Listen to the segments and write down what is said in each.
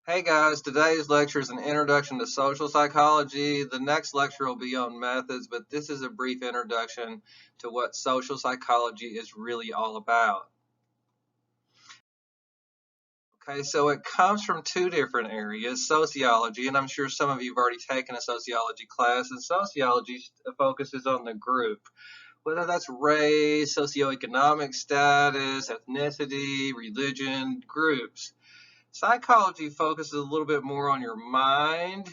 Hey guys, today's lecture is an introduction to social psychology. The next lecture will be on methods, but this is a brief introduction to what social psychology is really all about. Okay, so it comes from two different areas, sociology, and I'm sure some of you have already taken a sociology class, and sociology focuses on the group, whether that's race, socioeconomic status, ethnicity, religion, groups. Psychology focuses a little bit more on your mind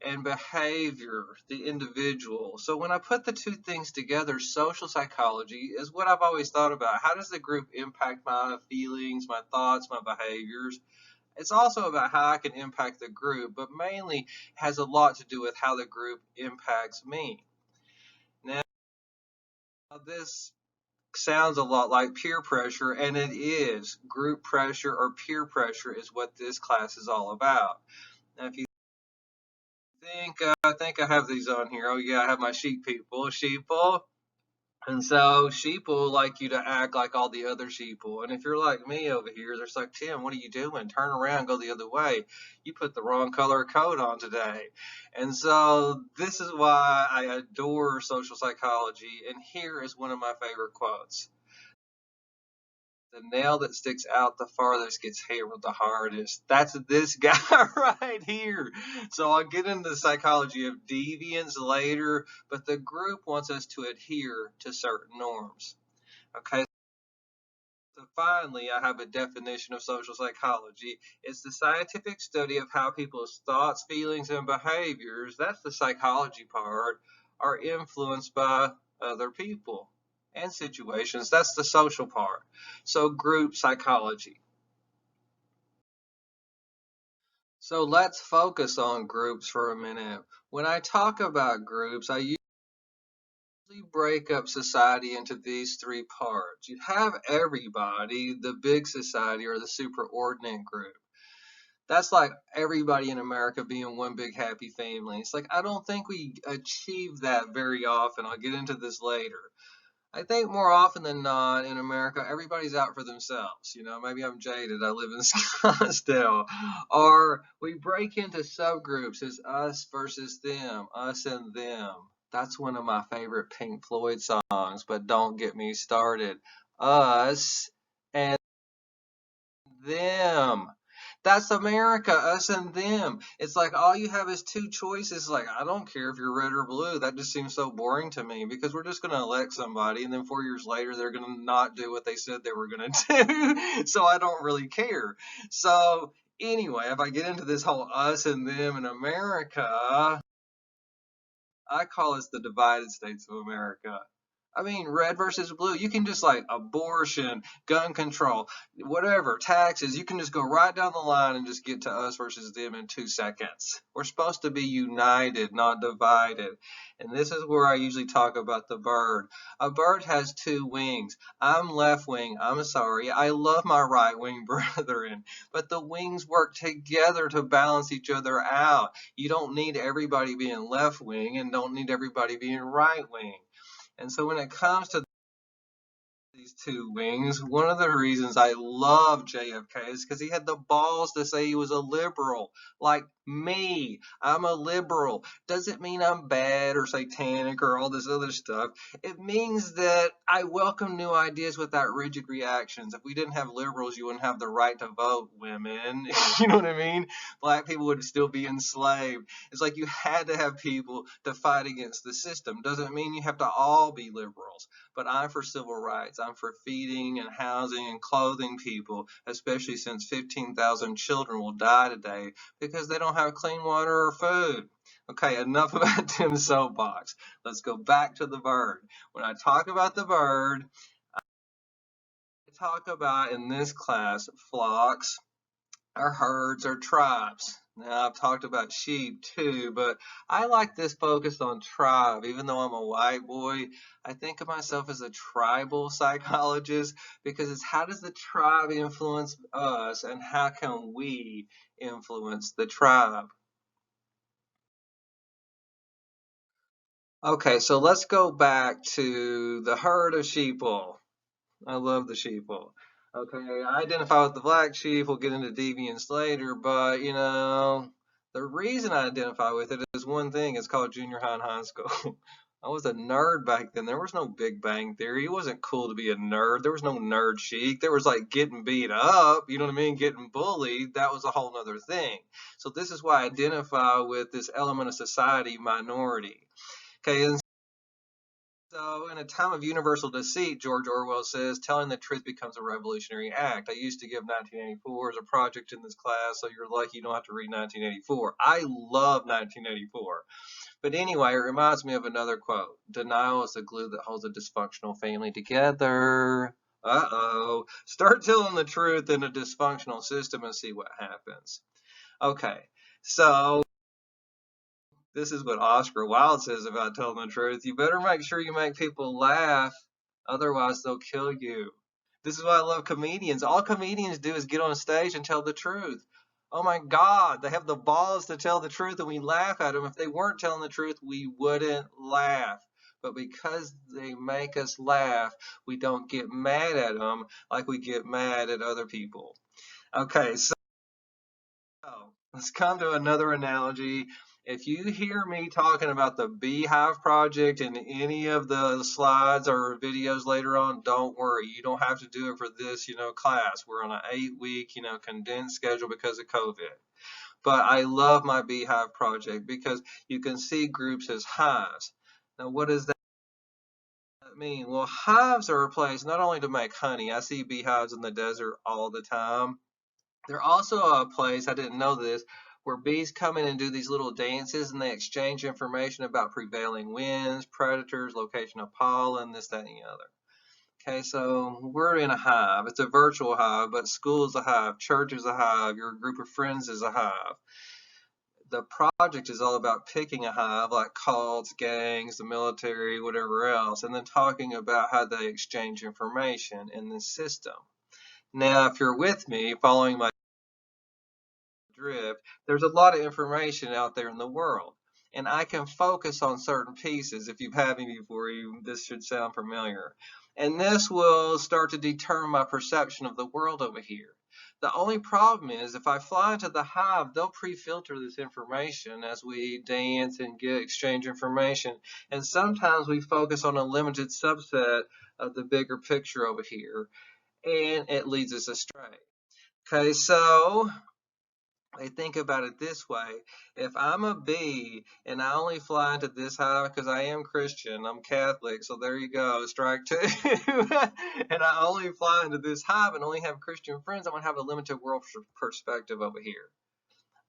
and behavior, the individual. So when I put the two things together, social psychology is what I've always thought about. How does the group impact my feelings, my thoughts, my behaviors? It's also about how I can impact the group, but mainly has a lot to do with how the group impacts me. Now, this sounds a lot like peer pressure, and it is. Group pressure or peer pressure is what this class is all about. Now, if you think I have these on here. Oh yeah, I have my sheeple. And so sheeple like you to act like all the other sheeple. And if you're like me over here, they're like, Tim, what are you doing? Turn around, go the other way. You put the wrong color coat on today. And so this is why I adore social psychology. And here is one of my favorite quotes. The nail that sticks out the farthest gets hammered the hardest. That's this guy right here. So I'll get into the psychology of deviance later, but the group wants us to adhere to certain norms. Okay, so finally, I have a definition of social psychology. It's the scientific study of how people's thoughts, feelings, and behaviors, that's the psychology part, are influenced by other people and situations. That's the social part. So group psychology. So let's focus on groups for a minute. When I talk about groups, I usually break up society into these three parts. You have everybody, the big society or the superordinate group. That's like everybody in America being one big happy family. It's like I don't think we achieve that very often. I'll get into this later. I think more often than not in America, everybody's out for themselves. You know, maybe I'm jaded. I live in Scottsdale. Or we break into subgroups as us versus them, us and them. That's one of my favorite Pink Floyd songs, but don't get me started. Us and them. That's America, us and them. It's like all you have is two choices. Like, I don't care if you're red or blue. That just seems so boring to me because we're just going to elect somebody and then 4 years later they're going to not do what they said they were going to do. So I don't really care. So, anyway, if I get into this whole us and them in America, I call us the divided states of America. I mean, red versus blue. You can just like abortion, gun control, whatever, taxes. You can just go right down the line and just get to us versus them in 2 seconds. We're supposed to be united, not divided. And this is where I usually talk about the bird. A bird has two wings. I'm left wing. I'm sorry. I love my right wing brethren, but the wings work together to balance each other out. You don't need everybody being left wing and don't need everybody being right wing. And so when it comes to these two wings, one of the reasons I love JFK is because he had the balls to say he was a liberal. Like me, I'm a liberal. Doesn't mean I'm bad or satanic or all this other stuff. It means that I welcome new ideas without rigid reactions. If we didn't have liberals, you wouldn't have the right to vote, women. You know what I mean? Black people would still be enslaved. It's like you had to have people to fight against the system. Doesn't mean you have to all be liberals, but I'm for civil rights. I'm for feeding and housing and clothing people, especially since 15,000 children will die today because they don't have clean water or food. Okay, enough about Tim's soapbox. Let's go back to the bird. When I talk about the bird, I talk about in this class flocks, or herds, or tribes. Now, I've talked about sheep too, but I like this focus on tribe. Even though I'm a white boy, I think of myself as a tribal psychologist because it's how does the tribe influence us and how can we influence the tribe? Okay, so let's go back to the herd of sheeple. I love the sheeple. Okay, I identify with the black sheep. We'll get into deviance later, but the reason I identify with it is one thing. It's called junior high and high school. I was a nerd back then. There was no Big Bang Theory. It wasn't cool to be a nerd. There was no nerd chic. There was like getting beat up, you know what I mean? Getting bullied. That was a whole nother thing. So this is why I identify with this element of society minority. Okay, and so, in a time of universal deceit, George Orwell says, telling the truth becomes a revolutionary act. I used to give 1984 as a project in this class, so you're lucky you don't have to read 1984. I love 1984. But anyway, it reminds me of another quote. Denial is the glue that holds a dysfunctional family together. Uh-oh. Start telling the truth in a dysfunctional system and see what happens. Okay, so this is what Oscar Wilde says about telling the truth. You better make sure you make people laugh, otherwise they'll kill you. This is why I love comedians. All comedians do is get on stage and tell the truth. Oh my God, they have the balls to tell the truth and we laugh at them. If they weren't telling the truth, we wouldn't laugh. But because they make us laugh, we don't get mad at them like we get mad at other people. Okay, so let's come to another analogy. If you hear me talking about the Beehive Project in any of the slides or videos later on, don't worry. You don't have to do it for this, class. We're on an 8-week, condensed schedule because of COVID. But I love my Beehive Project because you can see groups as hives. Now, what does that mean? Well, hives are a place not only to make honey. I see beehives in the desert all the time. They're also a place, I didn't know this, where bees come in and do these little dances and they exchange information about prevailing winds, predators, location of pollen, this, that, and the other. Okay, so we're in a hive. It's a virtual hive, but school is a hive, church is a hive, your group of friends is a hive. The project is all about picking a hive, like cults, gangs, the military, whatever else, and then talking about how they exchange information in this system. Now, if you're with me, following my drift, there's a lot of information out there in the world. And I can focus on certain pieces. If you've had me before, this should sound familiar. And this will start to determine my perception of the world over here. The only problem is if I fly into the hive, they'll pre-filter this information as we dance and get exchange information. And sometimes we focus on a limited subset of the bigger picture over here, and it leads us astray. Okay, so I think about it this way. If I'm a bee and I only fly into this hive because I am Christian, I'm Catholic, so there you go, strike two. And I only fly into this hive and only have Christian friends, I'm going to have a limited world perspective over here.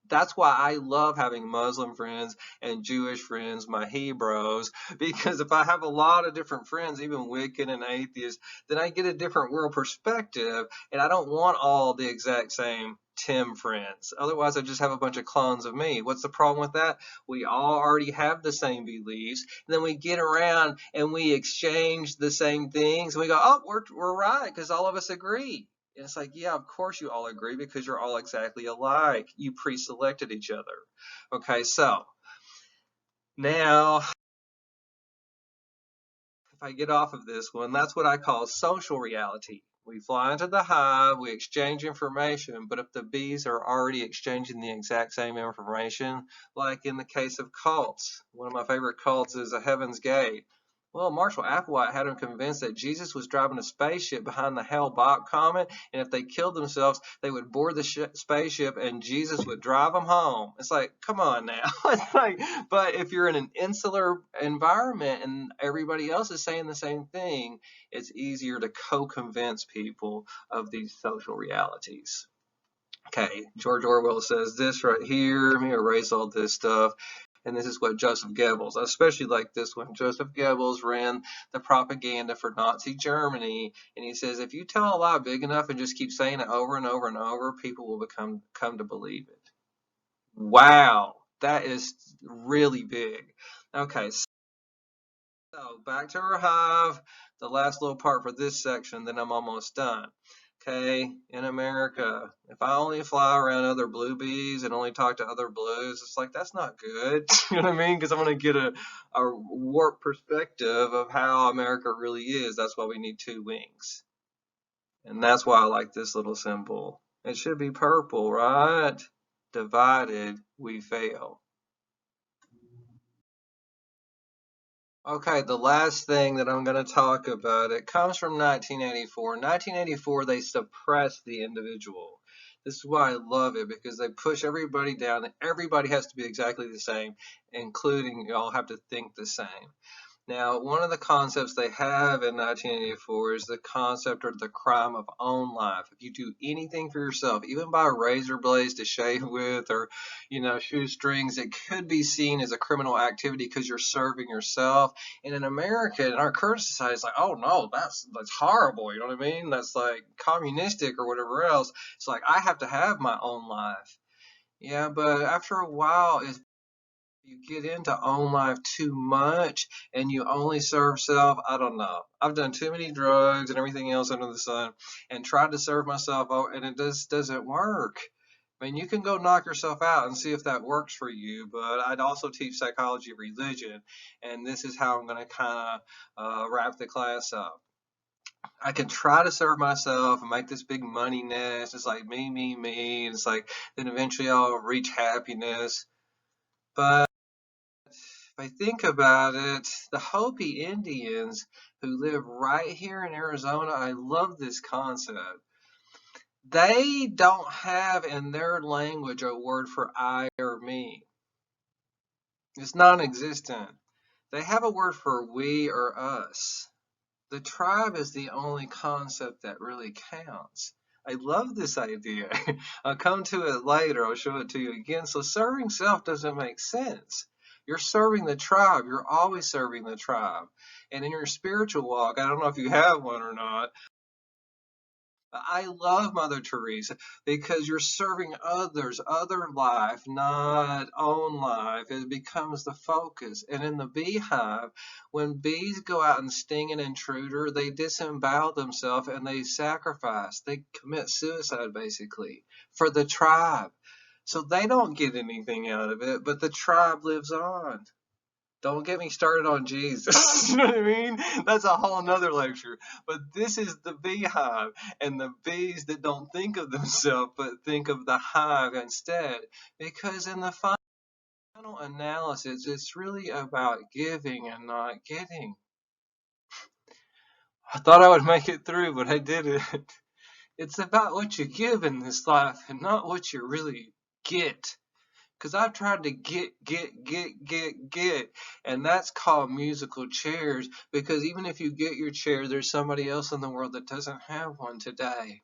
That's why I love having Muslim friends and Jewish friends, my Hebrews, because if I have a lot of different friends, even Wiccan and atheists, then I get a different world perspective, and I don't want all the exact same Tim friends. Otherwise, I just have a bunch of clones of me. What's the problem with that? We all already have the same beliefs, and then we get around and we exchange the same things, and we go, oh, we're right, because all of us agree. And it's like, yeah, of course you all agree because you're all exactly alike. You pre-selected each other. Okay, so now if I get off of this one, that's what I call social reality. We fly into the hive, we exchange information, but if the bees are already exchanging the exact same information, like in the case of cults, one of my favorite cults is a Heaven's Gate. Well, Marshall Applewhite had them convinced that Jesus was driving a spaceship behind the Hale-Bopp comet, and if they killed themselves, they would board the spaceship and Jesus would drive them home. It's like, come on now. It's like, but if you're in an insular environment and everybody else is saying the same thing, it's easier to co-convince people of these social realities. Okay, George Orwell says this right here. Let me erase all this stuff. And this is what Joseph Goebbels, I especially like this one. Joseph Goebbels ran the propaganda for Nazi Germany, and he says if you tell a lie big enough and just keep saying it over and over and over, people will come to believe it. Wow, that is really big. Okay, so back to our hive, the last little part for this section, then I'm almost done. Okay, in America, if I only fly around other blue bees and only talk to other blues, it's like, that's not good. You know what I mean? Because I'm going to get a warped perspective of how America really is. That's why we need two wings. And that's why I like this little symbol. It should be purple, right? Divided, we fail. Okay, the last thing that I'm going to talk about, it comes from 1984. In 1984, they suppressed the individual. This is why I love it, because they push everybody down. Everybody has to be exactly the same, including you all have to think the same. Now, one of the concepts they have in 1984 is the concept of the crime of own life. If you do anything for yourself, even buy razor blades to shave with or, shoestrings, it could be seen as a criminal activity because you're serving yourself. And in America, in our current society, it's like, oh no, that's horrible. You know what I mean? That's like communistic or whatever else. It's like, I have to have my own life. Yeah, but after a while, you get into own life too much and you only serve self, I don't know. I've done too many drugs and everything else under the sun and tried to serve myself, and it just doesn't work. I mean, you can go knock yourself out and see if that works for you, but I'd also teach psychology of religion, and this is how I'm going to kind of wrap the class up. I can try to serve myself and make this big money nest. It's like me, me, me. And it's like then eventually I'll reach happiness. But if I think about it, the Hopi Indians who live right here in Arizona, I love this concept. They don't have in their language a word for I or me. It's non-existent. They have a word for we or us. The tribe is the only concept that really counts. I love this idea. I'll come to it later. I'll show it to you again. So serving self doesn't make sense. You're serving the tribe. You're always serving the tribe. And in your spiritual walk, I don't know if you have one or not, I love Mother Teresa because you're serving others, other life, not own life. It becomes the focus. And in the beehive, when bees go out and sting an intruder, they disembowel themselves and they sacrifice. They commit suicide, basically, for the tribe. So they don't get anything out of it, but the tribe lives on. Don't get me started on Jesus. You know what I mean? That's a whole nother lecture. But this is the beehive and the bees that don't think of themselves but think of the hive instead. Because in the final analysis, it's really about giving and not getting. I thought I would make it through, but I didn't. It's about what you give in this life and not what you really get. Because I've tried to get, and that's called musical chairs. Because even if you get your chair, there's somebody else in the world that doesn't have one today.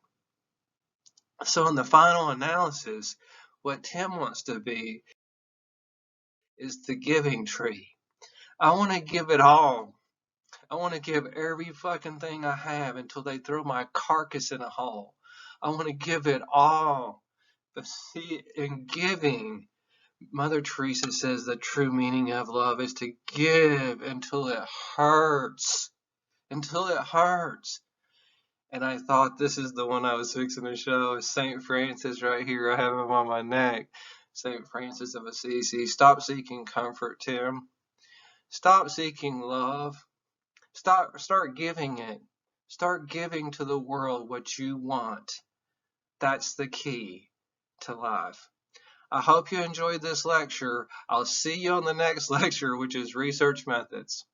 So in the final analysis, what Tim wants to be is the giving tree. I want to give it all. I want to give every fucking thing I have until they throw my carcass in a hole. I want to give it all. But see, in giving, Mother Teresa says the true meaning of love is to give until it hurts. Until it hurts. And I thought this is the one I was fixing to show. St. Francis right here. I have him on my neck. St. Francis of Assisi. Stop seeking comfort, Tim. Stop seeking love. Start giving it. Start giving to the world what you want. That's the key to life. I hope you enjoyed this lecture. I'll see you on the next lecture, which is research methods.